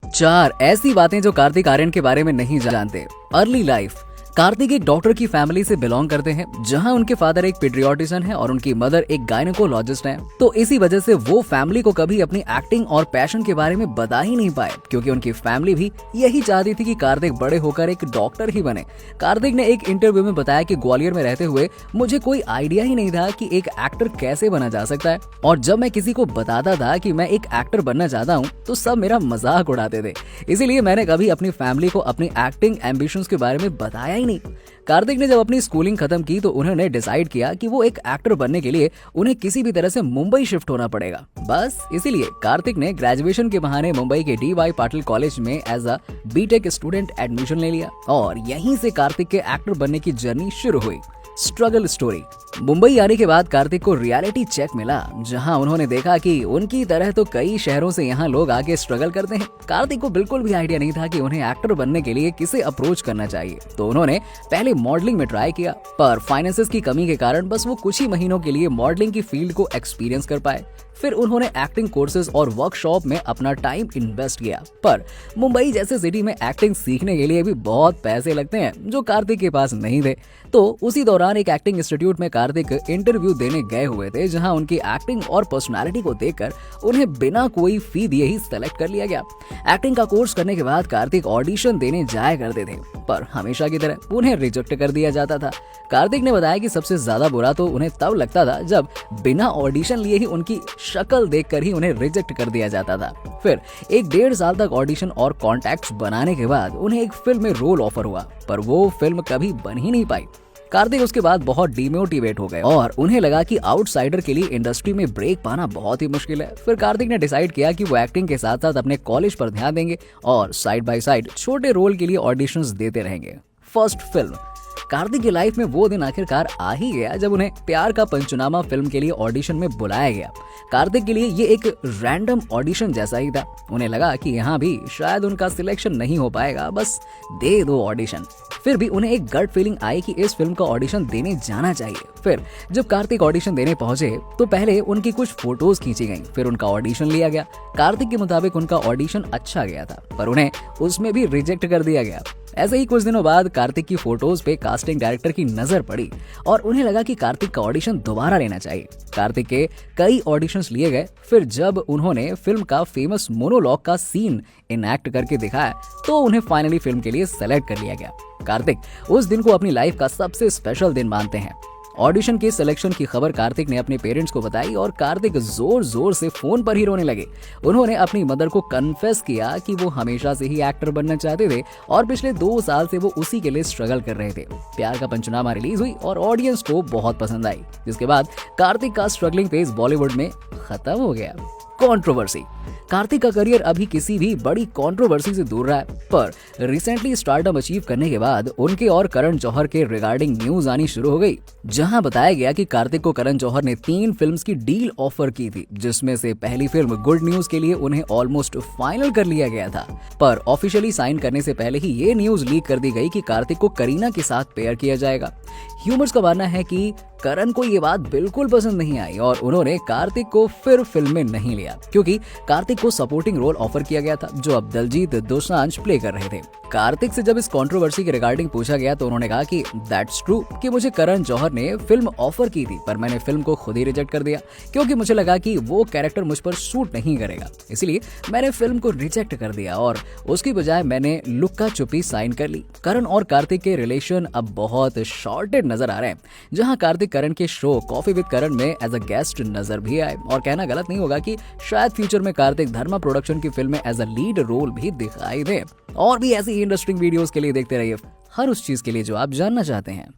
4 ऐसी बातें जो कार्तिक आर्यन के बारे में नहीं जानते। Early life. कार्तिक एक डॉक्टर की फैमिली से बिलोंग करते हैं, जहां उनके फादर एक पीडियाट्रिशियन है और उनकी मदर एक गायनेकोलॉजिस्ट है। तो इसी वजह से वो फैमिली को कभी अपनी एक्टिंग और पैशन के बारे में बता ही नहीं पाए, क्योंकि उनकी फैमिली भी यही चाहती थी कि कार्तिक बड़े होकर एक डॉक्टर ही बने। कार्तिक ने एक इंटरव्यू में बताया कि ग्वालियर में रहते हुए मुझे कोई आइडिया ही नहीं था कि एक एक्टर कैसे बना जा सकता है, और जब मैं किसी को बताता था कि मैं एक एक्टर बनना चाहता हूँ तो सब मेरा मजाक उड़ाते थे। इसीलिए मैंने कभी अपनी फैमिली को अपनी एक्टिंग एम्बिशंस के बारे में बताया ही नहीं। कार्तिक ने जब अपनी स्कूलिंग खत्म की तो उन्होंने डिसाइड किया कि वो एक एक्टर बनने के लिए उन्हें किसी भी तरह से मुंबई शिफ्ट होना पड़ेगा। बस इसीलिए कार्तिक ने ग्रेजुएशन के बहाने मुंबई के DY पाटिल कॉलेज में as a BTech student admission ले लिया, और यहीं से कार्तिक के एक्टर बनने की जर्नी शुरू हुई। Struggle story. मुंबई आने के बाद कार्तिक को रियलिटी चेक मिला, जहां उन्होंने देखा कि उनकी तरह तो कई शहरों से यहाँ लोग आके स्ट्रगल करते हैं। कार्तिक को बिल्कुल भी आइडिया नहीं था कि उन्हें एक्टर बनने के लिए किसे अप्रोच करना चाहिए, तो उन्होंने पहले मॉडलिंग में ट्राई किया, पर फाइनेंसेस की कमी के कारण बस वो कुछ ही महीनों के लिए मॉडलिंग की फील्ड को एक्सपीरियंस कर पाए। फिर उन्होंने एक्टिंग कोर्सेज और वर्कशॉप में अपना टाइम इन्वेस्ट किया, पर मुंबई जैसे सिटी में एक्टिंग सीखने के लिए भी बहुत पैसे लगते हैं, जो कार्तिक के पास नहीं थे। तो उसी दौरान एक एक्टिंग इंस्टीट्यूट में कार्तिक इंटरव्यू देने गए हुए थे, जहां उनकी एक्टिंग और पर्सनालिटी को देखकर उन्हें बिना कोई फी दिए ही सेलेक्ट कर लिया गया। एक्टिंग का कोर्स करने के बाद कार्तिक ऑडिशन देने जाया करते थे, पर हमेशा की तरह उन्हें रिजेक्ट कर दिया जाता था। कार्तिक ने बताया कि सबसे ज्यादा बुरा तो उन्हें तब लगता था जब बिना ऑडिशन लिए ही उनकी शक्ल देखकर ही उन्हें रिजेक्ट कर दिया जाता था। फिर 1-1.5 साल तक ऑडिशन और कॉन्टैक्ट्स बनाने के बाद उन्हें एक फिल्म में रोल ऑफर हुआ, पर वो फिल्म कभी बन ही नहीं पाई। कार्तिक उसके बाद बहुत डिमोटिवेट हो गए और उन्हें लगा कि आउटसाइडर के लिए इंडस्ट्री में ब्रेक पाना बहुत ही मुश्किल है। फिर कार्तिक ने डिसाइड किया कि वो एक्टिंग के साथ साथ अपने कॉलेज पर ध्यान देंगे और साइड बाय साइड छोटे रोल के लिए ऑडिशंस देते रहेंगे। First film. कार्तिक की लाइफ में वो दिन आखिरकार आ ही गया जब उन्हें प्यार का पंचनामा फिल्म के लिए ऑडिशन में बुलाया गया। कार्तिक के लिए ये एक रैंडम ऑडिशन जैसा ही था। उन्हें लगा कि यहाँ भी शायद उनका सिलेक्शन नहीं हो पाएगा, बस दे दो ऑडिशन। फिर भी उन्हें एक गट फीलिंग आई कि इस फिल्म का ऑडिशन देने जाना चाहिए। फिर जब कार्तिक ऑडिशन देने पहुंचे तो पहले उनकी कुछ फोटोज खींची गईं, फिर उनका ऑडिशन लिया गया। कार्तिक के मुताबिक उनका ऑडिशन अच्छा गया था, पर उन्हें उसमें भी रिजेक्ट कर दिया गया। ऐसे ही कुछ दिनों बाद कार्तिक की फोटोज पे कास्टिंग डायरेक्टर की नजर पड़ी और उन्हें लगा कि कार्तिक का ऑडिशन दोबारा लेना चाहिए। कार्तिक के कई ऑडिशंस लिए गए। फिर जब उन्होंने फिल्म का फेमस मोनोलॉग का सीन इनएक्ट करके दिखाया तो उन्हें फाइनली फिल्म के लिए सेलेक्ट कर लिया गया। कार्तिक उस दिन को अपनी लाइफ का सबसे स्पेशल दिन मानते हैं। ऑडिशन के सिलेक्शन की खबर कार्तिक ने अपने पेरेंट्स को बताई और कार्तिक जोर जोर से फोन पर ही रोने लगे। उन्होंने अपनी मदर को कन्फेस किया कि वो हमेशा से ही एक्टर बनना चाहते थे और पिछले 2 साल से वो उसी के लिए स्ट्रगल कर रहे थे। प्यार का पंचनामा रिलीज हुई और ऑडियंस को बहुत पसंद आई, जिसके बाद कार्तिक का स्ट्रगलिंग फेज बॉलीवुड में खत्म हो गया। कंट्रोवर्सी। कार्तिक का करियर अभी किसी भी बड़ी कंट्रोवर्सी से दूर रहा है, पर रिसेंटली स्टारडम अचीव करने के बाद उनके और करण जौहर के रिगार्डिंग न्यूज आनी शुरू हो गई, जहां बताया गया कि कार्तिक को करण जौहर ने 3 फिल्म्स की डील ऑफर की थी, जिसमें से पहली फिल्म गुड न्यूज के लिए उन्हें ऑलमोस्ट फाइनल कर लिया गया था। पर ऑफिशियली साइन करने से पहले ही ये न्यूज लीक कर दी गई कि कार्तिक को करीना के साथ पेयर किया जाएगा। ह्यूमर्स का मानना है कि करण को ये बात बिल्कुल पसंद नहीं आई और उन्होंने कार्तिक को फिर फिल्म में नहीं लिया, क्योंकि कार्तिक को सपोर्टिंग रोल ऑफर किया गया था जो अब दलजीत दोसांझ प्ले कर रहे थे। कार्तिक से जब इस कंट्रोवर्सी के रिगार्डिंग पूछा गया तो उन्होंने कहा कि दैट्स ट्रू कि मुझे करण जौहर ने फिल्म ऑफर की थी, पर मैंने फिल्म को खुद ही रिजेक्ट कर दिया, क्योंकि मुझे लगा कि वो कैरेक्टर मुझ पर सूट नहीं करेगा। इसलिए मैंने फिल्म को रिजेक्ट कर दिया और उसकी बजाय मैंने लुक्का चुप्पी साइन कर ली। करण और कार्तिक के रिलेशन अब बहुत शॉर्टेड नजर आ रहे हैं, जहां कार्तिक करण के शो कॉफी विद करण में एज अ गेस्ट नजर भी आए, और कहना गलत नहीं होगा कि शायद फ्यूचर में कार्तिक धर्मा प्रोडक्शन की फिल्म में एज अ लीड रोल भी दिखाई दे। और भी ऐसी इंटरेस्टिंग वीडियोस के लिए देखते रहिए, हर उस चीज के लिए जो आप जानना चाहते हैं।